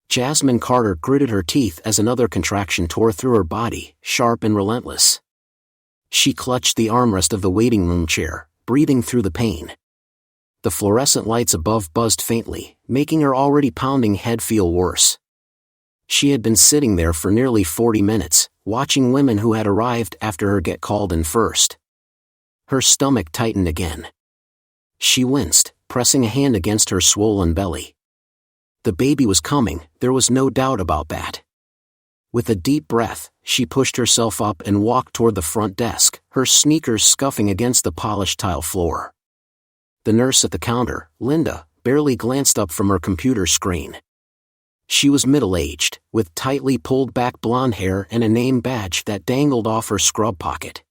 Jasmine Carter gritted her teeth as another contraction tore through her body, sharp and relentless. She clutched the armrest of the waiting room chair, breathing through the pain. The fluorescent lights above buzzed faintly, making her already pounding head feel worse. She had been sitting there for nearly 40 minutes, watching women who had arrived after her get called in first. Her stomach tightened again. She winced, pressing a hand against her swollen belly. The baby was coming, there was no doubt about that. With a deep breath, she pushed herself up and walked toward the front desk, her sneakers scuffing against the polished tile floor. The nurse at the counter, Linda, barely glanced up from her computer screen. She was middle-aged, with tightly pulled-back blonde hair and a name badge that dangled off her scrub pocket.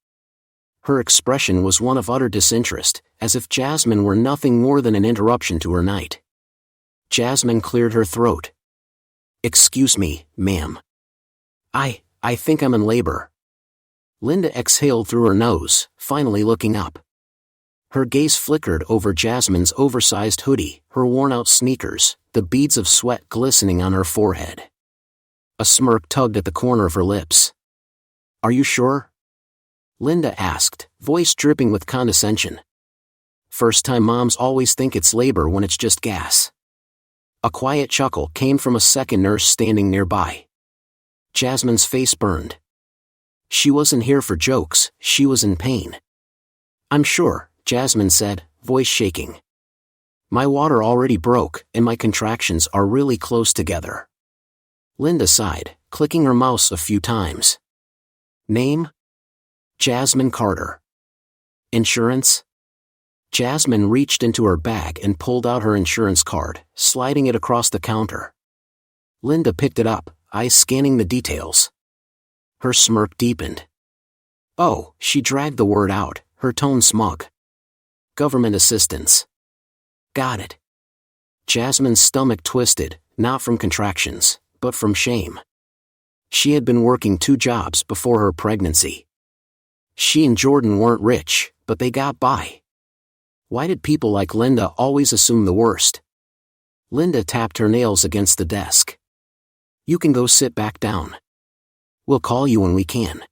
Her expression was one of utter disinterest, as if Jasmine were nothing more than an interruption to her night. Jasmine cleared her throat. "Excuse me, ma'am. I think I'm in labor." Linda exhaled through her nose, finally looking up. Her gaze flickered over Jasmine's oversized hoodie, her worn-out sneakers, the beads of sweat glistening on her forehead. A smirk tugged at the corner of her lips. "Are you sure?" Linda asked, voice dripping with condescension. "First-time moms always think it's labor when it's just gas." A quiet chuckle came from a second nurse standing nearby. Jasmine's face burned. She wasn't here for jokes, she was in pain. "I'm sure," Jasmine said, voice shaking. "My water already broke, and my contractions are really close together." Linda sighed, clicking her mouse a few times. "Name?" "Jasmine Carter." "Insurance?" Jasmine reached into her bag and pulled out her insurance card, sliding it across the counter. Linda picked it up, eyes scanning the details. Her smirk deepened. "Oh," she dragged the word out, her tone smug. "Government assistance." "Got it." Jasmine's stomach twisted, not from contractions, but from shame. She had been working 2 jobs before her pregnancy. She and Jordan weren't rich, but they got by. Why did people like Linda always assume the worst? Linda tapped her nails against the desk. "You can go sit back down. We'll call you when we can."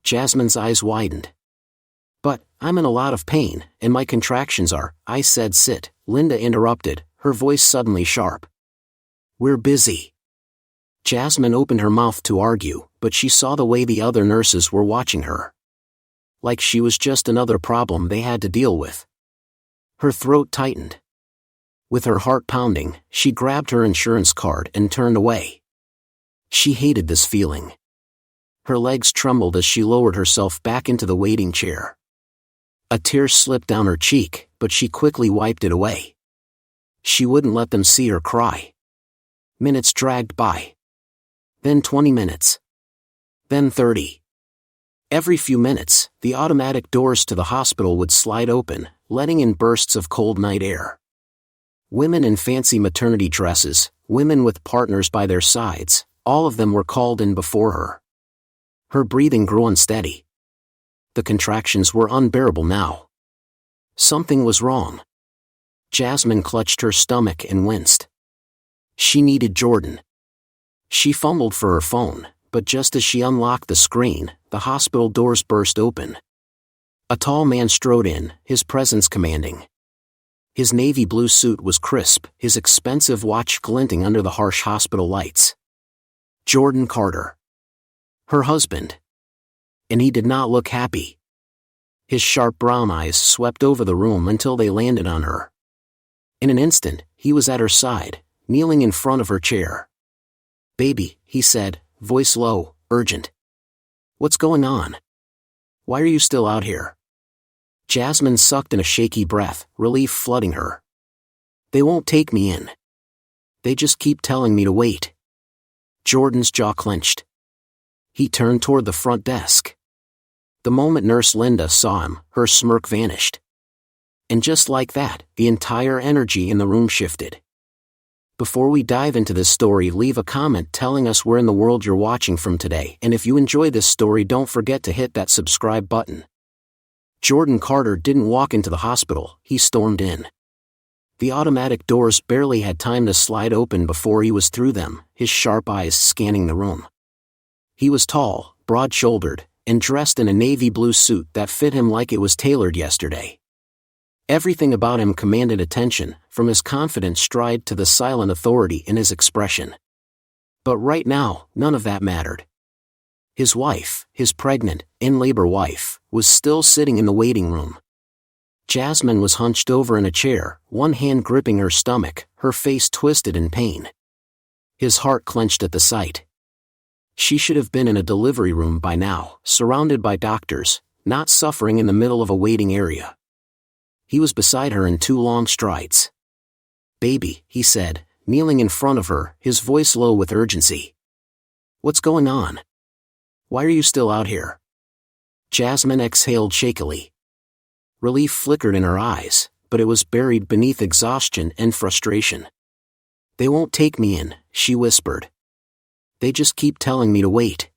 Jasmine's eyes widened. "But, I'm in a lot of pain, and my contractions are," I said. "Sit," Linda interrupted, her voice suddenly sharp. "We're busy." Jasmine opened her mouth to argue, but she saw the way the other nurses were watching her. Like she was just another problem they had to deal with. Her throat tightened. With her heart pounding, she grabbed her insurance card and turned away. She hated this feeling. Her legs trembled as she lowered herself back into the waiting chair. A tear slipped down her cheek, but she quickly wiped it away. She wouldn't let them see her cry. Minutes dragged by. Then 20 minutes. Then 30. Every few minutes, the automatic doors to the hospital would slide open, letting in bursts of cold night air. Women in fancy maternity dresses, women with partners by their sides, all of them were called in before her. Her breathing grew unsteady. The contractions were unbearable now. Something was wrong. Jasmine clutched her stomach and winced. She needed Jordan. She fumbled for her phone, but just as she unlocked the screen, the hospital doors burst open. A tall man strode in, his presence commanding. His navy blue suit was crisp, his expensive watch glinting under the harsh hospital lights. Jordan Carter. Her husband. And he did not look happy. His sharp brown eyes swept over the room until they landed on her. In an instant, he was at her side, kneeling in front of her chair. "Baby," he said, voice low, urgent. "What's going on? Why are you still out here?" Jasmine sucked in a shaky breath, relief flooding her. "They won't take me in. They just keep telling me to wait." Jordan's jaw clenched. He turned toward the front desk. The moment Nurse Linda saw him, her smirk vanished. And just like that, the entire energy in the room shifted. Before we dive into this story, leave a comment telling us where in the world you're watching from today, and if you enjoy this story, don't forget to hit that subscribe button. Jordan Carter didn't walk into the hospital, he stormed in. The automatic doors barely had time to slide open before he was through them, his sharp eyes scanning the room. He was tall, broad-shouldered, and dressed in a navy blue suit that fit him like it was tailored yesterday. Everything about him commanded attention, from his confident stride to the silent authority in his expression. But right now, none of that mattered. His wife, his pregnant, in-labor wife, was still sitting in the waiting room. Jasmine was hunched over in a chair, one hand gripping her stomach, her face twisted in pain. His heart clenched at the sight. She should have been in a delivery room by now, surrounded by doctors, not suffering in the middle of a waiting area. He was beside her in 2 long strides. "Baby," he said, kneeling in front of her, his voice low with urgency. "What's going on? Why are you still out here?" Jasmine exhaled shakily. Relief flickered in her eyes, but it was buried beneath exhaustion and frustration. "They won't take me in," she whispered. "They just keep telling me to wait."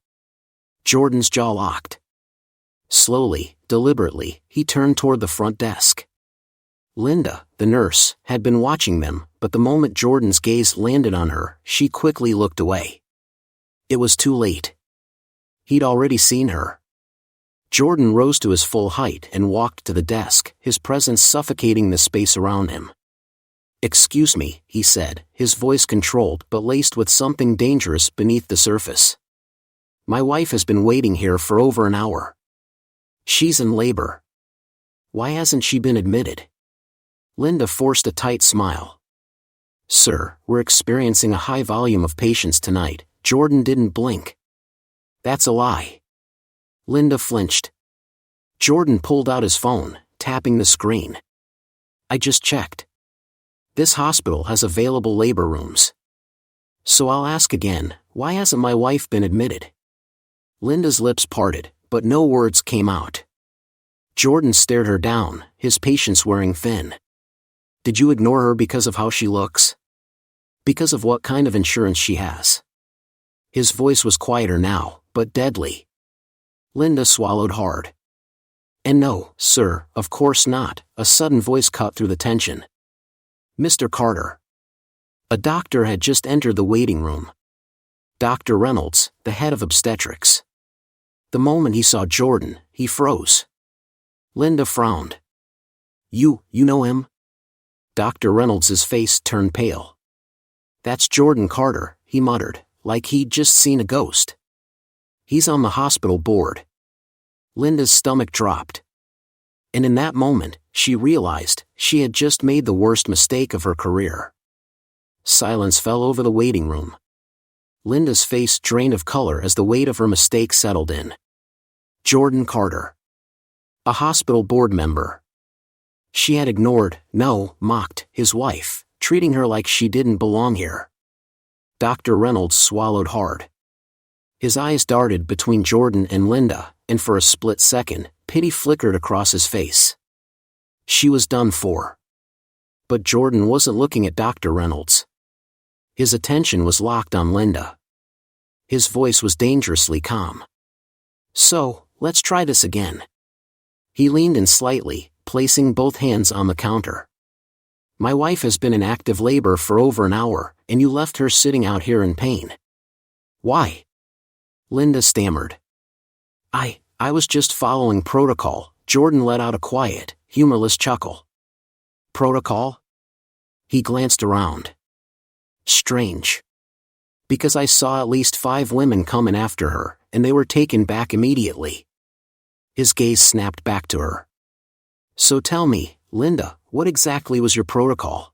Jordan's jaw locked. Slowly, deliberately, he turned toward the front desk. Linda, the nurse, had been watching them, but the moment Jordan's gaze landed on her, she quickly looked away. It was too late. He'd already seen her. Jordan rose to his full height and walked to the desk, his presence suffocating the space around him. "Excuse me," he said, his voice controlled but laced with something dangerous beneath the surface. "My wife has been waiting here for over an hour. She's in labor. Why hasn't she been admitted?" Linda forced a tight smile. "Sir, we're experiencing a high volume of patients tonight." Jordan didn't blink. "That's a lie." Linda flinched. Jordan pulled out his phone, tapping the screen. "I just checked. This hospital has available labor rooms. So I'll ask again, why hasn't my wife been admitted?" Linda's lips parted, but no words came out. Jordan stared her down, his patience wearing thin. "Did you ignore her because of how she looks? Because of what kind of insurance she has?" His voice was quieter now, but deadly. Linda swallowed hard. "And no, sir, of course not," a sudden voice cut through the tension. "Mr. Carter." A doctor had just entered the waiting room. Dr. Reynolds, the head of obstetrics. The moment he saw Jordan, he froze. Linda frowned. You know him?" Dr. Reynolds' face turned pale. "That's Jordan Carter," he muttered, like he'd just seen a ghost. "He's on the hospital board." Linda's stomach dropped. And in that moment, she realized she had just made the worst mistake of her career. Silence fell over the waiting room. Linda's face drained of color as the weight of her mistake settled in. Jordan Carter. A hospital board member. She had ignored, no, mocked, his wife, treating her like she didn't belong here. Dr. Reynolds swallowed hard. His eyes darted between Jordan and Linda, and for a split second, pity flickered across his face. She was done for. But Jordan wasn't looking at Dr. Reynolds. His attention was locked on Linda. His voice was dangerously calm. "So, let's try this again." He leaned in slightly, placing both hands on the counter. "My wife has been in active labor for over an hour, and you left her sitting out here in pain. Why?" Linda stammered. I was just following protocol." Jordan let out a quiet, humorless chuckle. "Protocol?" He glanced around. "Strange. Because I saw at least 5 women come in after her, and they were taken back immediately." His gaze snapped back to her. "So tell me, Linda, what exactly was your protocol?"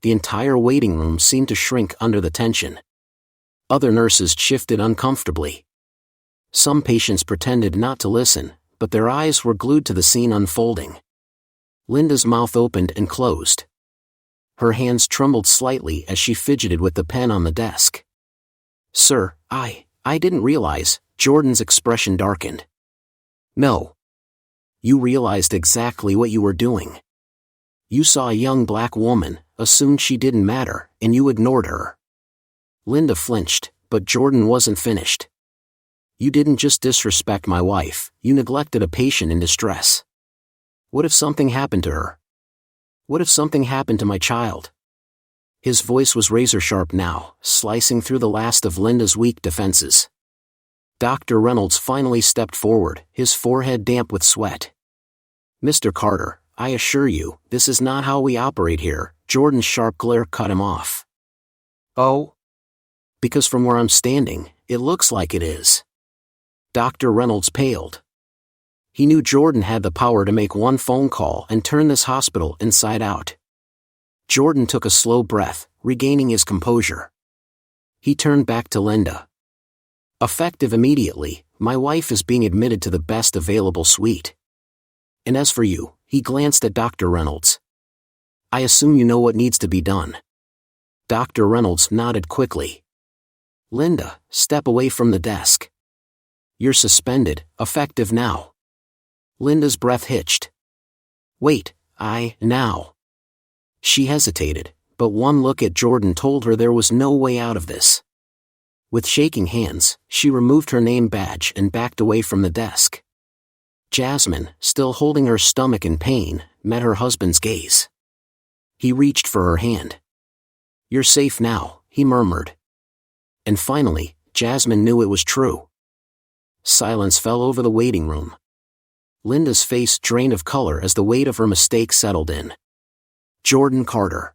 The entire waiting room seemed to shrink under the tension. Other nurses shifted uncomfortably. Some patients pretended not to listen, but their eyes were glued to the scene unfolding. Linda's mouth opened and closed. Her hands trembled slightly as she fidgeted with the pen on the desk. "Sir, I didn't realize." Jordan's expression darkened. "No. You realized exactly what you were doing. You saw a young black woman, assumed she didn't matter, and you ignored her." Linda flinched, but Jordan wasn't finished. "You didn't just disrespect my wife, you neglected a patient in distress. What if something happened to her? What if something happened to my child? His voice was razor-sharp now, slicing through the last of Linda's weak defenses. Dr. Reynolds finally stepped forward, his forehead damp with sweat. "Mr. Carter, I assure you, this is not how we operate here," Jordan's sharp glare cut him off. "Oh? Because from where I'm standing, it looks like it is." Dr. Reynolds paled. He knew Jordan had the power to make one phone call and turn this hospital inside out. Jordan took a slow breath, regaining his composure. He turned back to Linda. "Effective immediately, my wife is being admitted to the best available suite. And as for you," he glanced at Dr. Reynolds. "I assume you know what needs to be done." Dr. Reynolds nodded quickly. "Linda, step away from the desk. You're suspended, effective now." Linda's breath hitched. "Wait, now." She hesitated, but one look at Jordan told her there was no way out of this. With shaking hands, she removed her name badge and backed away from the desk. Jasmine, still holding her stomach in pain, met her husband's gaze. He reached for her hand. "You're safe now," he murmured. And finally, Jasmine knew it was true. Silence fell over the waiting room. Linda's face drained of color as the weight of her mistake settled in. Jordan Carter.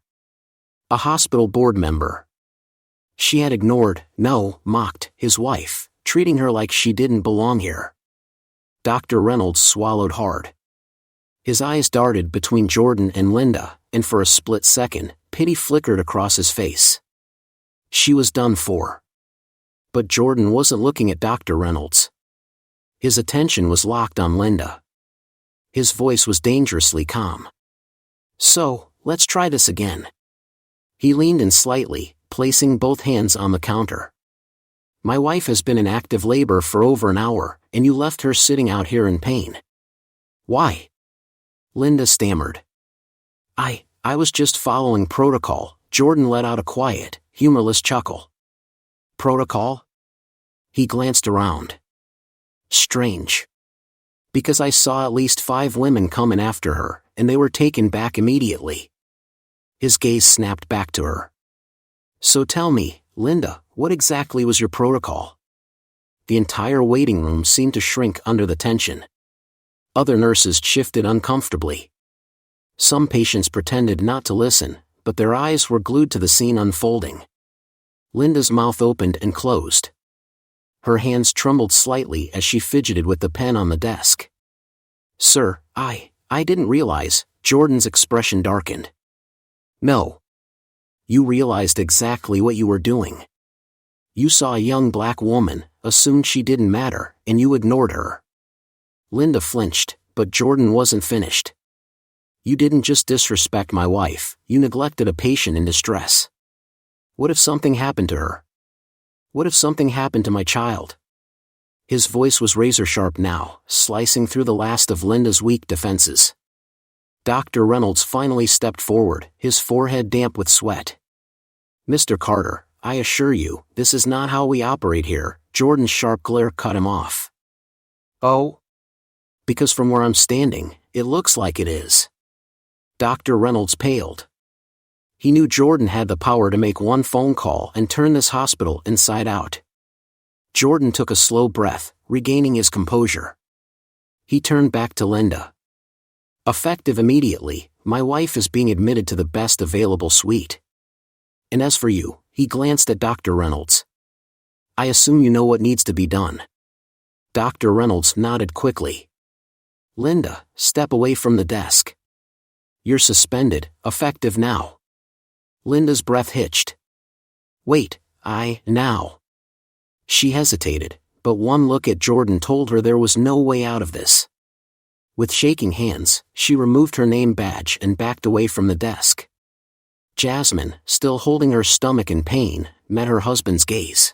A hospital board member. She had mocked, his wife, treating her like she didn't belong here. Dr. Reynolds swallowed hard. His eyes darted between Jordan and Linda, and for a split second, pity flickered across his face. She was done for. But Jordan wasn't looking at Dr. Reynolds. His attention was locked on Linda. His voice was dangerously calm. "So, let's try this again." He leaned in slightly, placing both hands on the counter. "My wife has been in active labor for over an hour, and you left her sitting out here in pain. Why?" Linda stammered. I was just following protocol." Jordan let out a quiet, humorless chuckle. "Protocol?" He glanced around. "Strange. Because I saw at least 5 women come in after her, and they were taken back immediately." His gaze snapped back to her. "So tell me, Linda, what exactly was your protocol?" The entire waiting room seemed to shrink under the tension. Other nurses shifted uncomfortably. Some patients pretended not to listen, but their eyes were glued to the scene unfolding. Linda's mouth opened and closed. Her hands trembled slightly as she fidgeted with the pen on the desk. "Sir, I didn't realize," Jordan's expression darkened. "No. You realized exactly what you were doing. You saw a young black woman, assumed she didn't matter, and you ignored her." Linda flinched, but Jordan wasn't finished. "You didn't just disrespect my wife, you neglected a patient in distress. What if something happened to her? What if something happened to my child?" His voice was razor-sharp now, slicing through the last of Linda's weak defenses. Dr. Reynolds finally stepped forward, his forehead damp with sweat. "Mr. Carter, I assure you, this is not how we operate here," Jordan's sharp glare cut him off. "Oh? Because from where I'm standing, it looks like it is." Dr. Reynolds paled. He knew Jordan had the power to make one phone call and turn this hospital inside out. Jordan took a slow breath, regaining his composure. He turned back to Linda. "Effective immediately, my wife is being admitted to the best available suite. And as for you," he glanced at Dr. Reynolds. "I assume you know what needs to be done." Dr. Reynolds nodded quickly. "Linda, step away from the desk. You're suspended, effective now." Linda's breath hitched. "Wait, now." She hesitated, but one look at Jordan told her there was no way out of this. With shaking hands, she removed her name badge and backed away from the desk. Jasmine, still holding her stomach in pain, met her husband's gaze.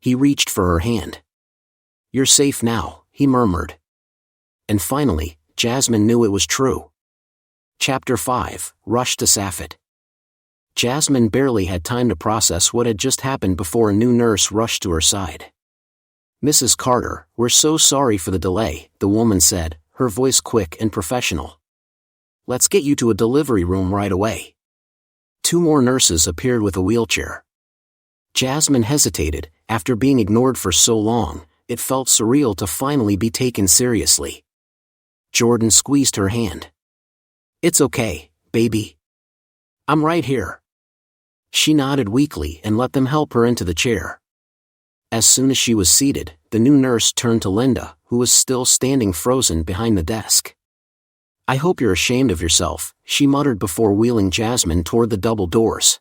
He reached for her hand. "You're safe now," he murmured. And finally, Jasmine knew it was true. Chapter 5, Rush to Safet. Jasmine barely had time to process what had just happened before a new nurse rushed to her side. "Mrs. Carter, we're so sorry for the delay," the woman said, her voice quick and professional. Let's get you to a delivery room right away. 2 more nurses appeared with a wheelchair. Jasmine hesitated. After being ignored for so long, it felt surreal to finally be taken seriously. Jordan squeezed her hand. "It's okay, baby. I'm right here." She nodded weakly and let them help her into the chair. As soon as she was seated, the new nurse turned to Linda, who was still standing frozen behind the desk. "I hope you're ashamed of yourself," she muttered before wheeling Jasmine toward the double doors.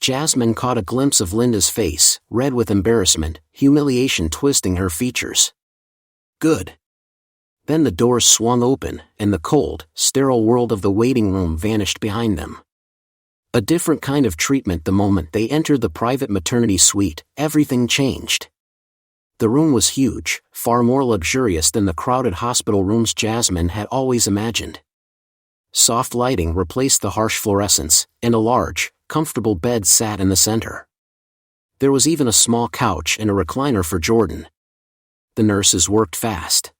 Jasmine caught a glimpse of Linda's face, red with embarrassment, humiliation twisting her features. "Good." Then the doors swung open, and the cold, sterile world of the waiting room vanished behind them. A different kind of treatment the moment they entered the private maternity suite. Everything changed. The room was huge, far more luxurious than the crowded hospital rooms Jasmine had always imagined. Soft lighting replaced the harsh fluorescence, and a large, comfortable bed sat in the center. There was even a small couch and a recliner for Jordan. The nurses worked fast.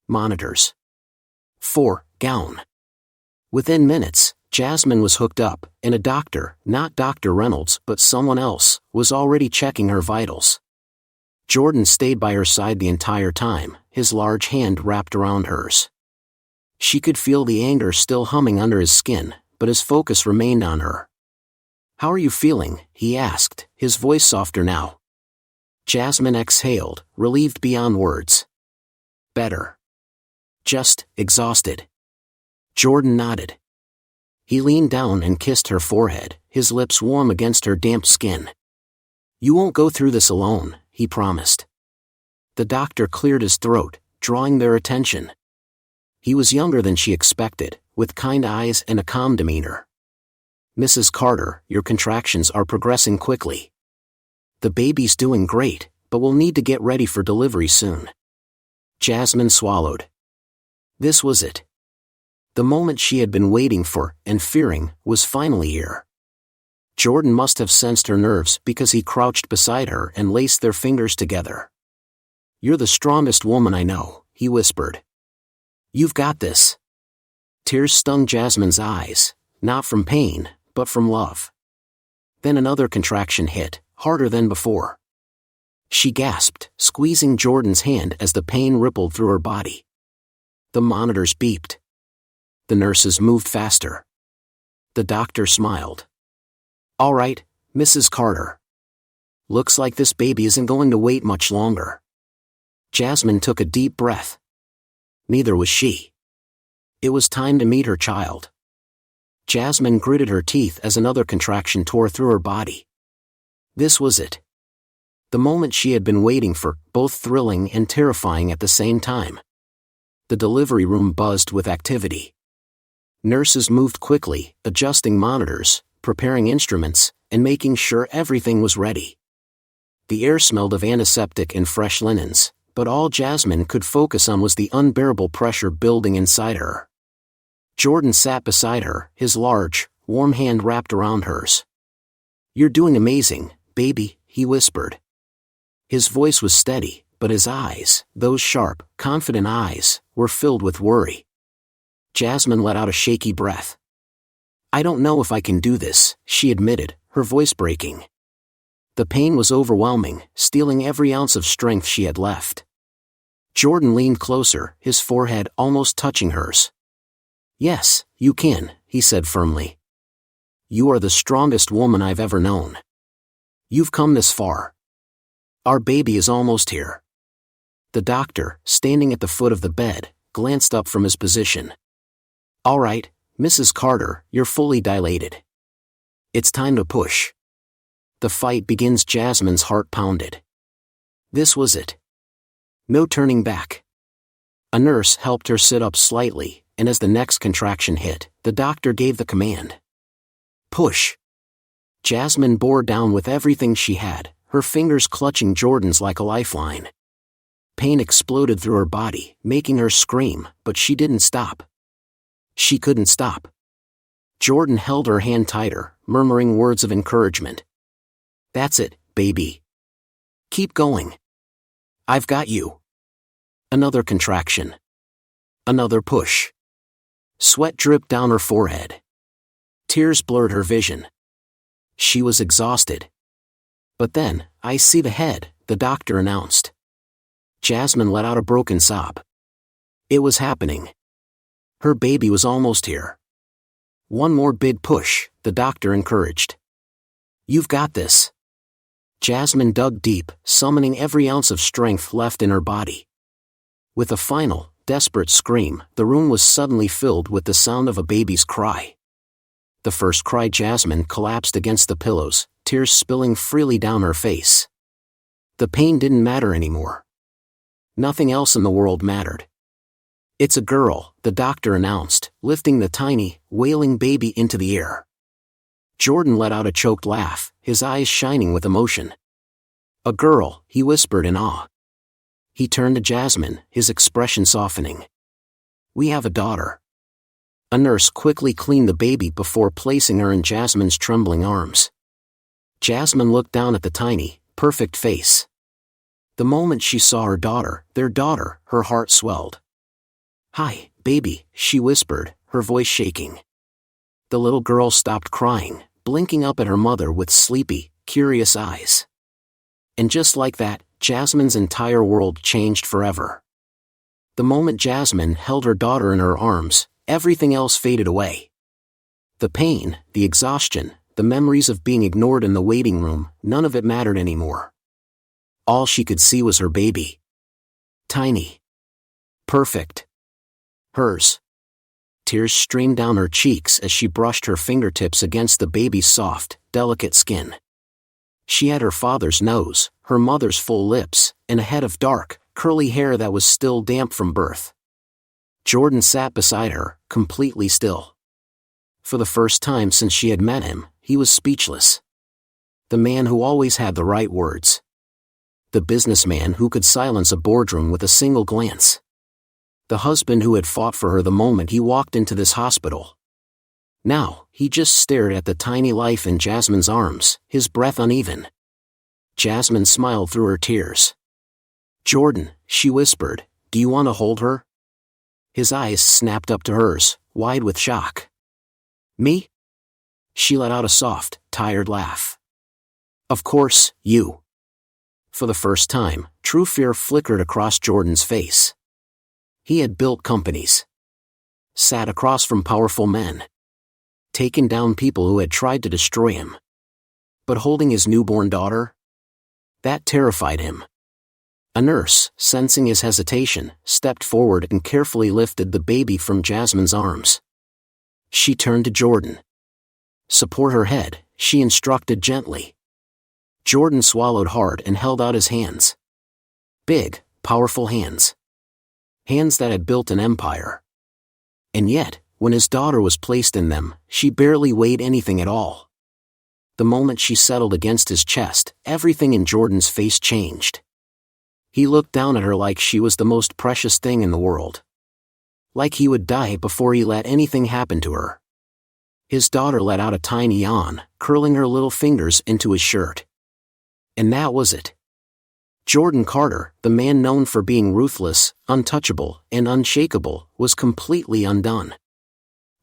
Monitors. 4. Gown. Within minutes, Jasmine was hooked up, and a doctor, not Dr. Reynolds but someone else, was already checking her vitals. Jordan stayed by her side the entire time, his large hand wrapped around hers. She could feel the anger still humming under his skin, but his focus remained on her. "How are you feeling?" he asked, his voice softer now. Jasmine exhaled, relieved beyond words. "Better. Just exhausted." Jordan nodded. He leaned down and kissed her forehead, his lips warm against her damp skin. "You won't go through this alone," he promised. The doctor cleared his throat, drawing their attention. He was younger than she expected, with kind eyes and a calm demeanor. "Mrs. Carter, your contractions are progressing quickly. The baby's doing great, but we'll need to get ready for delivery soon." Jasmine swallowed. This was it. The moment she had been waiting for, and fearing, was finally here. Jordan must have sensed her nerves because he crouched beside her and laced their fingers together. "You're the strongest woman I know," he whispered. "You've got this." Tears stung Jasmine's eyes, not from pain, but from love. Then another contraction hit, harder than before. She gasped, squeezing Jordan's hand as the pain rippled through her body. The monitors beeped. The nurses moved faster. The doctor smiled. "All right, Mrs. Carter. Looks like this baby isn't going to wait much longer." Jasmine took a deep breath. Neither was she. It was time to meet her child. Jasmine gritted her teeth as another contraction tore through her body. This was it. The moment she had been waiting for, both thrilling and terrifying at the same time. The delivery room buzzed with activity. Nurses moved quickly, adjusting monitors, preparing instruments, and making sure everything was ready. The air smelled of antiseptic and fresh linens, but all Jasmine could focus on was the unbearable pressure building inside her. Jordan sat beside her, his large, warm hand wrapped around hers. "You're doing amazing, baby," he whispered. His voice was steady, but his eyes, those sharp, confident eyes, were filled with worry. Jasmine let out a shaky breath. "I don't know if I can do this," she admitted, her voice breaking. The pain was overwhelming, stealing every ounce of strength she had left. Jordan leaned closer, his forehead almost touching hers. "Yes, you can," he said firmly. "You are the strongest woman I've ever known. You've come this far. Our baby is almost here." The doctor, standing at the foot of the bed, glanced up from his position. "All right, Mrs. Carter, you're fully dilated. It's time to push." "The fight begins." Jasmine's heart pounded. This was it. No turning back. A nurse helped her sit up slightly, and as the next contraction hit, the doctor gave the command. "Push." Jasmine bore down with everything she had, her fingers clutching Jordan's like a lifeline. Pain exploded through her body, making her scream, but she didn't stop. She couldn't stop. Jordan held her hand tighter, murmuring words of encouragement. "That's it, baby. Keep going. I've got you." Another contraction. Another push. Sweat dripped down her forehead. Tears blurred her vision. She was exhausted. But then, "I see the head," the doctor announced. Jasmine let out a broken sob. It was happening. Her baby was almost here. "One more big push," the doctor encouraged. "You've got this." Jasmine dug deep, summoning every ounce of strength left in her body. With a final, desperate scream, the room was suddenly filled with the sound of a baby's cry. The first cry, Jasmine collapsed against the pillows, tears spilling freely down her face. The pain didn't matter anymore. Nothing else in the world mattered. "It's a girl," the doctor announced, lifting the tiny, wailing baby into the air. Jordan let out a choked laugh, his eyes shining with emotion. "A girl," he whispered in awe. He turned to Jasmine, his expression softening. "We have a daughter." A nurse quickly cleaned the baby before placing her in Jasmine's trembling arms. Jasmine looked down at the tiny, perfect face. The moment she saw her daughter, their daughter, her heart swelled. "Hi, baby," she whispered, her voice shaking. The little girl stopped crying, blinking up at her mother with sleepy, curious eyes. And just like that, Jasmine's entire world changed forever. The moment Jasmine held her daughter in her arms, everything else faded away. The pain, the exhaustion, the memories of being ignored in the waiting room, none of it mattered anymore. All she could see was her baby. Tiny. Perfect. Hers. Tears streamed down her cheeks as she brushed her fingertips against the baby's soft, delicate skin. She had her father's nose, her mother's full lips, and a head of dark, curly hair that was still damp from birth. Jordan sat beside her, completely still. For the first time since she had met him, he was speechless. The man who always had the right words. The businessman who could silence a boardroom with a single glance. The husband who had fought for her the moment he walked into this hospital. Now, he just stared at the tiny life in Jasmine's arms, his breath uneven. Jasmine smiled through her tears. "Jordan," she whispered, "do you want to hold her?" His eyes snapped up to hers, wide with shock. "Me?" She let out a soft, tired laugh. "Of course, you." For the first time, true fear flickered across Jordan's face. He had built companies. Sat across from powerful men. Taken down people who had tried to destroy him. But holding his newborn daughter? That terrified him. A nurse, sensing his hesitation, stepped forward and carefully lifted the baby from Jasmine's arms. She turned to Jordan. "Support her head," she instructed gently. Jordan swallowed hard and held out his hands. Big, powerful hands. Hands that had built an empire. And yet, when his daughter was placed in them, she barely weighed anything at all. The moment she settled against his chest, everything in Jordan's face changed. He looked down at her like she was the most precious thing in the world. Like he would die before he let anything happen to her. His daughter let out a tiny yawn, curling her little fingers into his shirt. And that was it. Jordan Carter, the man known for being ruthless, untouchable, and unshakable, was completely undone.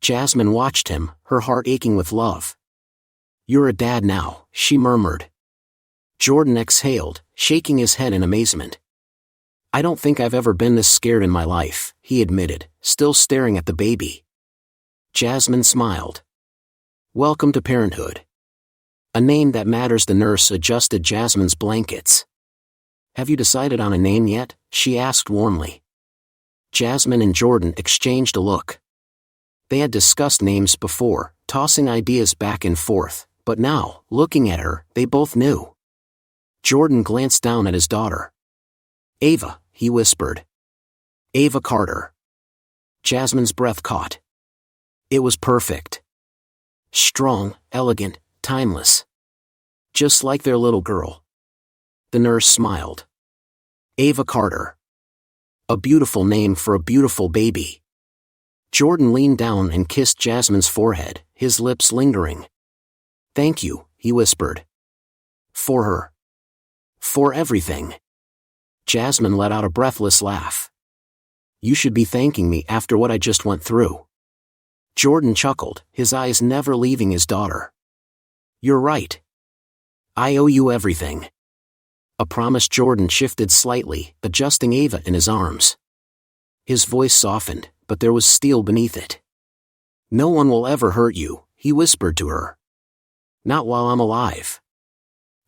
Jasmine watched him, her heart aching with love. "You're a dad now," she murmured. Jordan exhaled, shaking his head in amazement. "I don't think I've ever been this scared in my life," he admitted, still staring at the baby. Jasmine smiled. "Welcome to parenthood." A name that matters. The nurse adjusted Jasmine's blankets. "Have you decided on a name yet?" she asked warmly. Jasmine and Jordan exchanged a look. They had discussed names before, tossing ideas back and forth, but now, looking at her, they both knew. Jordan glanced down at his daughter. "Ava," he whispered. "Ava Carter." Jasmine's breath caught. It was perfect. Strong, elegant, timeless. Just like their little girl. The nurse smiled. Ava Carter. A beautiful name for a beautiful baby. Jordan leaned down and kissed Jasmine's forehead, his lips lingering. "Thank you," he whispered. "For her. For everything." Jasmine let out a breathless laugh. "You should be thanking me after what I just went through." Jordan chuckled, his eyes never leaving his daughter. "You're right. I owe you everything." A promise. Jordan shifted slightly, adjusting Ava in his arms. His voice softened, but there was steel beneath it. "No one will ever hurt you," he whispered to her. "Not while I'm alive."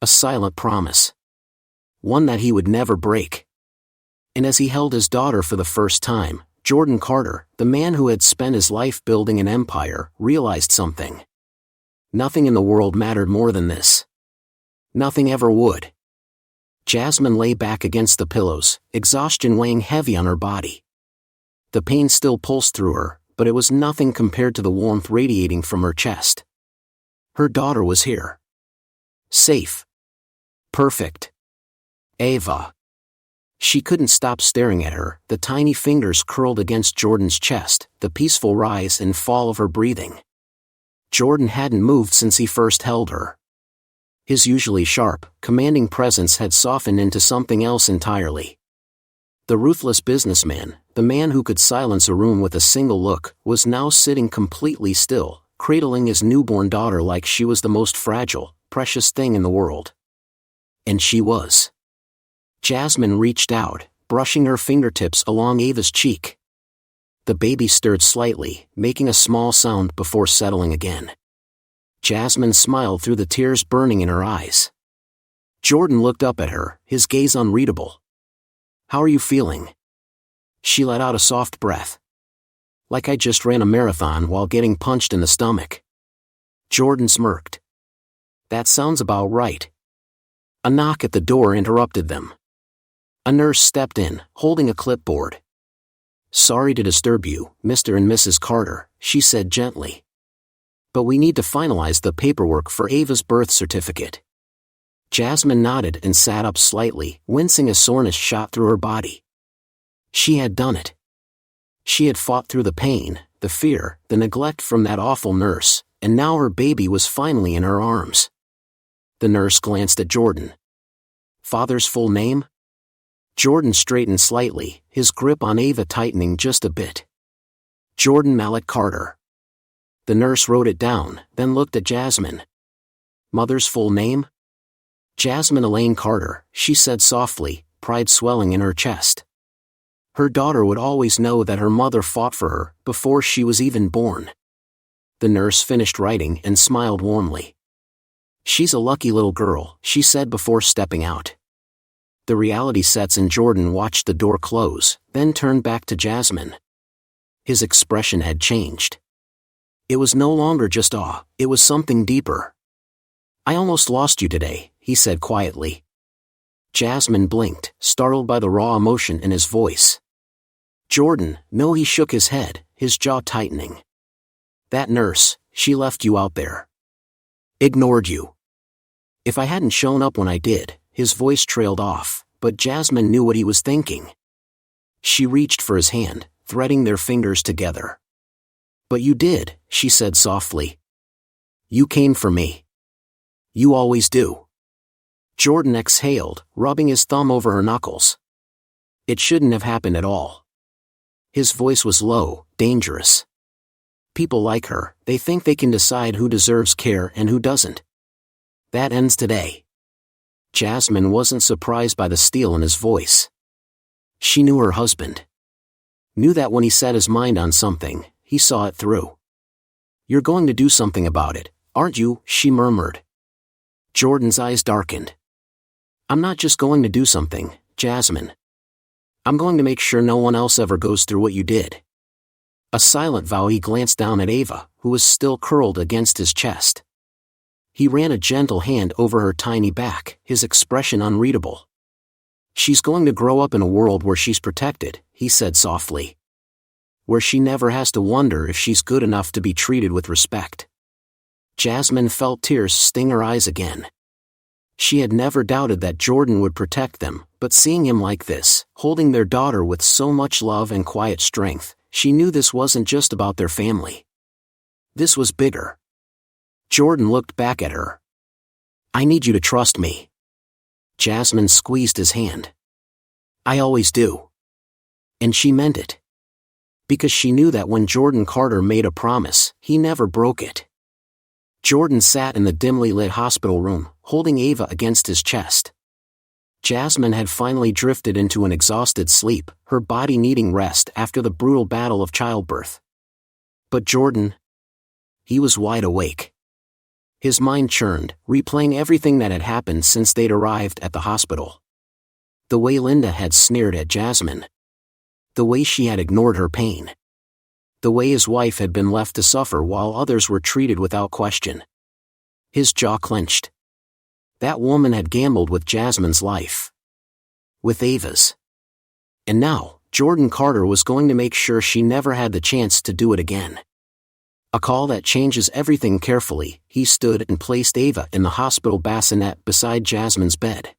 A silent promise. One that he would never break. And as he held his daughter for the first time, Jordan Carter, the man who had spent his life building an empire, realized something. Nothing in the world mattered more than this. Nothing ever would. Jasmine lay back against the pillows, exhaustion weighing heavy on her body. The pain still pulsed through her, but it was nothing compared to the warmth radiating from her chest. Her daughter was here. Safe. Perfect. Ava. She couldn't stop staring at her, the tiny fingers curled against Jordan's chest, the peaceful rise and fall of her breathing. Jordan hadn't moved since he first held her. His usually sharp, commanding presence had softened into something else entirely. The ruthless businessman, the man who could silence a room with a single look, was now sitting completely still, cradling his newborn daughter like she was the most fragile, precious thing in the world. And she was. Jasmine reached out, brushing her fingertips along Ava's cheek. The baby stirred slightly, making a small sound before settling again. Jasmine smiled through the tears burning in her eyes. Jordan looked up at her, his gaze unreadable. "How are you feeling?" She let out a soft breath. "Like I just ran a marathon while getting punched in the stomach." Jordan smirked. "That sounds about right." A knock at the door interrupted them. A nurse stepped in, holding a clipboard. "Sorry to disturb you, Mr. and Mrs. Carter," she said gently. "But we need to finalize the paperwork for Ava's birth certificate." Jasmine nodded and sat up slightly, wincing as soreness shot through her body. She had done it. She had fought through the pain, the fear, the neglect from that awful nurse, and now her baby was finally in her arms. The nurse glanced at Jordan. "Father's full name?" Jordan straightened slightly, his grip on Ava tightening just a bit. "Jordan Malik Carter." The nurse wrote it down, then looked at Jasmine. "Mother's full name?" "Jasmine Elaine Carter," she said softly, pride swelling in her chest. Her daughter would always know that her mother fought for her, before she was even born. The nurse finished writing and smiled warmly. "She's a lucky little girl," she said before stepping out. The reality sets in. Jordan watched the door close, then turned back to Jasmine. His expression had changed. It was no longer just awe, it was something deeper. "I almost lost you today," he said quietly. Jasmine blinked, startled by the raw emotion in his voice. "Jordan, no," he shook his head, his jaw tightening. "That nurse, she left you out there. Ignored you." "If I hadn't shown up when I did," his voice trailed off, but Jasmine knew what he was thinking. She reached for his hand, threading their fingers together. "But you did," she said softly. "You came for me. You always do." Jordan exhaled, rubbing his thumb over her knuckles. "It shouldn't have happened at all." His voice was low, dangerous. "People like her, they think they can decide who deserves care and who doesn't. That ends today." Jasmine wasn't surprised by the steel in his voice. She knew her husband. Knew that when he set his mind on something, he saw it through. "You're going to do something about it, aren't you?" she murmured. Jordan's eyes darkened. "I'm not just going to do something, Jasmine. I'm going to make sure no one else ever goes through what you did." A silent vow. He glanced down at Ava, who was still curled against his chest. He ran a gentle hand over her tiny back, his expression unreadable. "She's going to grow up in a world where she's protected," he said softly. "Where she never has to wonder if she's good enough to be treated with respect." Jasmine felt tears sting her eyes again. She had never doubted that Jordan would protect them, but seeing him like this, holding their daughter with so much love and quiet strength, she knew this wasn't just about their family. This was bigger. Jordan looked back at her. "I need you to trust me." Jasmine squeezed his hand. "I always do." And she meant it. Because she knew that when Jordan Carter made a promise, he never broke it. Jordan sat in the dimly lit hospital room, holding Ava against his chest. Jasmine had finally drifted into an exhausted sleep, her body needing rest after the brutal battle of childbirth. But Jordan? He was wide awake. His mind churned, replaying everything that had happened since they'd arrived at the hospital. The way Linda had sneered at Jasmine. The way she had ignored her pain. The way his wife had been left to suffer while others were treated without question. His jaw clenched. That woman had gambled with Jasmine's life. With Ava's. And now, Jordan Carter was going to make sure she never had the chance to do it again. A call that changes everything. Carefully, he stood and placed Ava in the hospital bassinet beside Jasmine's bed.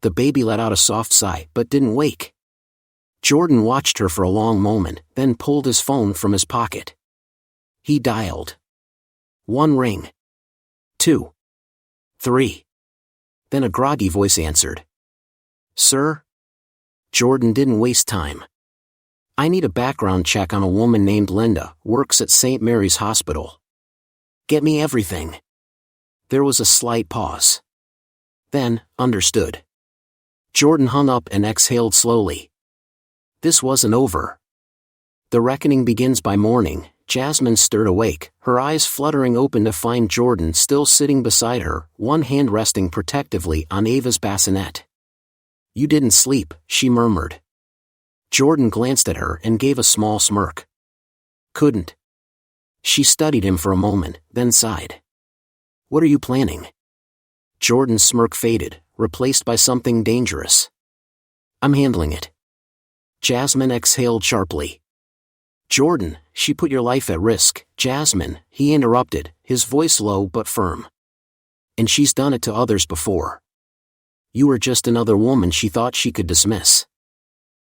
The baby let out a soft sigh but didn't wake. Jordan watched her for a long moment, then pulled his phone from his pocket. He dialed. 1 ring. 2. 3. Then a groggy voice answered. Sir? Jordan didn't waste time. I need a background check on a woman named Linda, works at St. Mary's Hospital. Get me everything. There was a slight pause. Then, understood. Jordan hung up and exhaled slowly. This wasn't over. The reckoning begins by morning. Jasmine stirred awake, her eyes fluttering open to find Jordan still sitting beside her, one hand resting protectively on Ava's bassinet. You didn't sleep, she murmured. Jordan glanced at her and gave a small smirk. Couldn't. She studied him for a moment, then sighed. What are you planning? Jordan's smirk faded, replaced by something dangerous. I'm handling it. Jasmine exhaled sharply. Jordan, she put your life at risk. Jasmine, he interrupted, his voice low but firm. And she's done it to others before. You were just another woman she thought she could dismiss.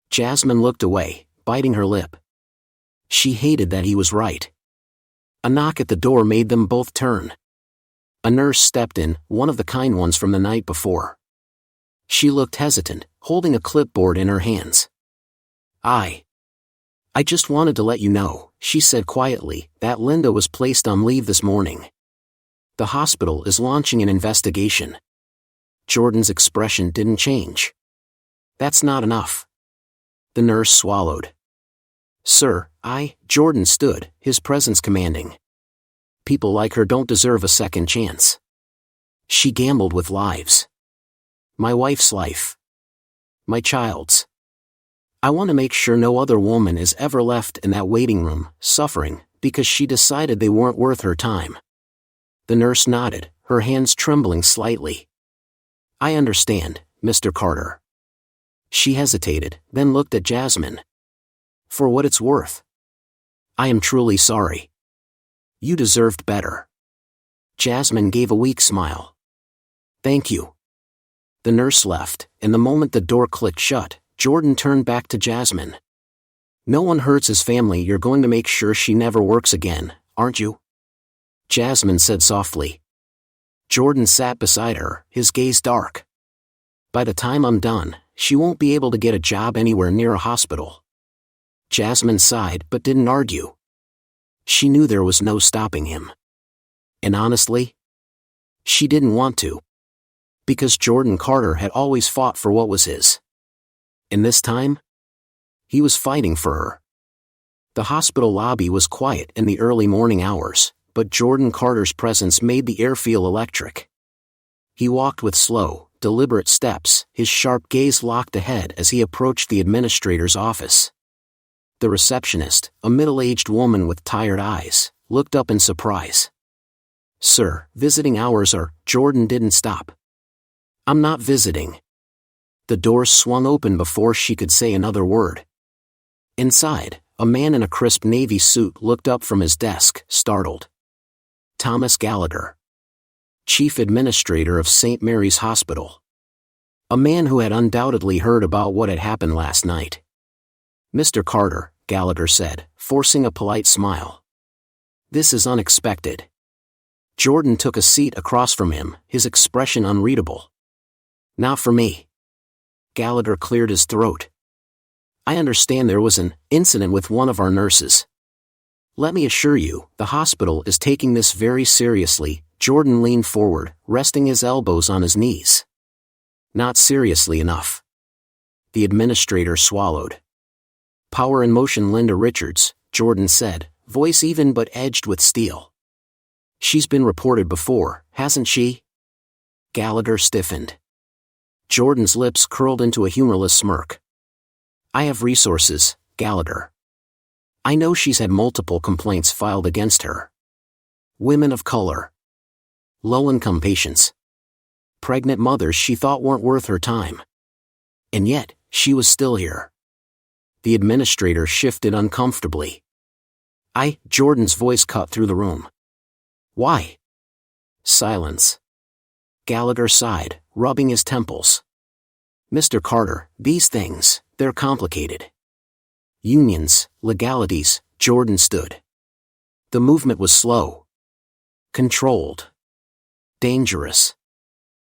Jasmine looked away, biting her lip. She hated that he was right. A knock at the door made them both turn. A nurse stepped in, one of the kind ones from the night before. She looked hesitant, holding a clipboard in her hands. I just wanted to let you know, she said quietly, that Linda was placed on leave this morning. The hospital is launching an investigation. Jordan's expression didn't change. That's not enough. The nurse swallowed. Sir, Jordan stood, his presence commanding. People like her don't deserve a second chance. She gambled with lives. My wife's life. My child's. I want to make sure no other woman is ever left in that waiting room, suffering, because she decided they weren't worth her time. The nurse nodded, her hands trembling slightly. I understand, Mr. Carter. She hesitated, then looked at Jasmine. For what it's worth. I am truly sorry. You deserved better. Jasmine gave a weak smile. Thank you. The nurse left, and the moment the door clicked shut, Jordan turned back to Jasmine. No one hurts his family. You're going to make sure she never works again, aren't you? Jasmine said softly. Jordan sat beside her, his gaze dark. By the time I'm done, she won't be able to get a job anywhere near a hospital. Jasmine sighed but didn't argue. She knew there was no stopping him. And honestly, she didn't want to. Because Jordan Carter had always fought for what was his. And this time, he was fighting for her. The hospital lobby was quiet in the early morning hours, but Jordan Carter's presence made the air feel electric. He walked with slow, deliberate steps, his sharp gaze locked ahead as he approached the administrator's office. The receptionist, a middle-aged woman with tired eyes, looked up in surprise. Sir, visiting hours are. Jordan didn't stop. I'm not visiting. The doors swung open before she could say another word. Inside, a man in a crisp navy suit looked up from his desk, startled. Thomas Gallagher. Chief Administrator of St. Mary's Hospital. A man who had undoubtedly heard about what had happened last night. Mr. Carter, Gallagher said, forcing a polite smile. This is unexpected. Jordan took a seat across from him, his expression unreadable. Not for me. Gallagher cleared his throat. I understand there was an incident with one of our nurses. Let me assure you, the hospital is taking this very seriously. Jordan leaned forward, resting his elbows on his knees. Not seriously enough. The administrator swallowed. Power in motion, Linda Richards, Jordan said, voice even but edged with steel. She's been reported before, hasn't she? Gallagher stiffened. Jordan's lips curled into a humorless smirk. I have resources, Gallagher. I know she's had multiple complaints filed against her. Women of color. Low-income patients. Pregnant mothers she thought weren't worth her time. And yet, she was still here. The administrator shifted uncomfortably. Jordan's voice cut through the room. Why? Silence. Gallagher sighed, rubbing his temples. Mr. Carter, these things, they're complicated. Unions, legalities, Jordan stood. The movement was slow. Controlled. Dangerous.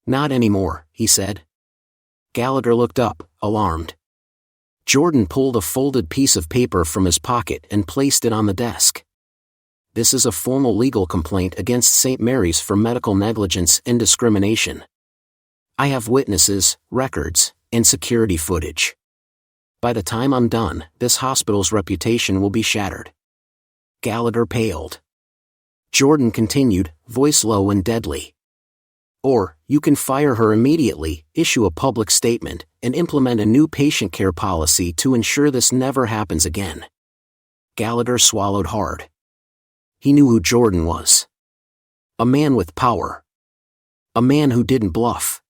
Not anymore, he said. Gallagher looked up, alarmed. Jordan pulled a folded piece of paper from his pocket and placed it on the desk. This is a formal legal complaint against St. Mary's for medical negligence and discrimination. I have witnesses, records, and security footage. By the time I'm done, this hospital's reputation will be shattered. Gallagher paled. Jordan continued, voice low and deadly. Or, you can fire her immediately, issue a public statement, and implement a new patient care policy to ensure this never happens again. Gallagher swallowed hard. He knew who Jordan was. A man with power. A man who didn't bluff.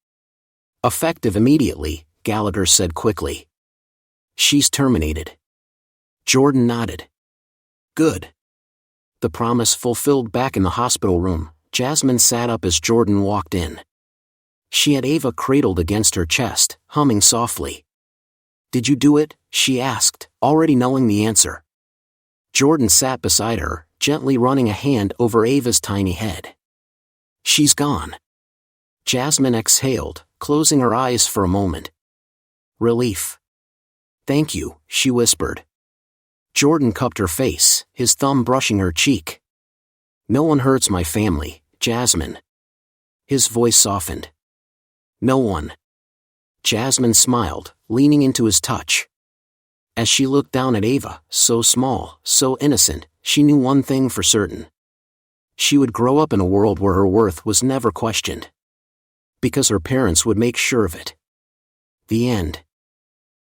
Effective immediately, Gallagher said quickly. She's terminated. Jordan nodded. Good. The promise fulfilled. Back in the hospital room, Jasmine sat up as Jordan walked in. She had Ava cradled against her chest, humming softly. Did you do it? She asked, already knowing the answer. Jordan sat beside her, gently running a hand over Ava's tiny head. She's gone. Jasmine exhaled, closing her eyes for a moment. Relief. Thank you, she whispered. Jordan cupped her face, his thumb brushing her cheek. No one hurts my family, Jasmine. His voice softened. No one. Jasmine smiled, leaning into his touch. As she looked down at Ava, so small, so innocent, she knew one thing for certain. She would grow up in a world where her worth was never questioned. Because her parents would make sure of it. The end.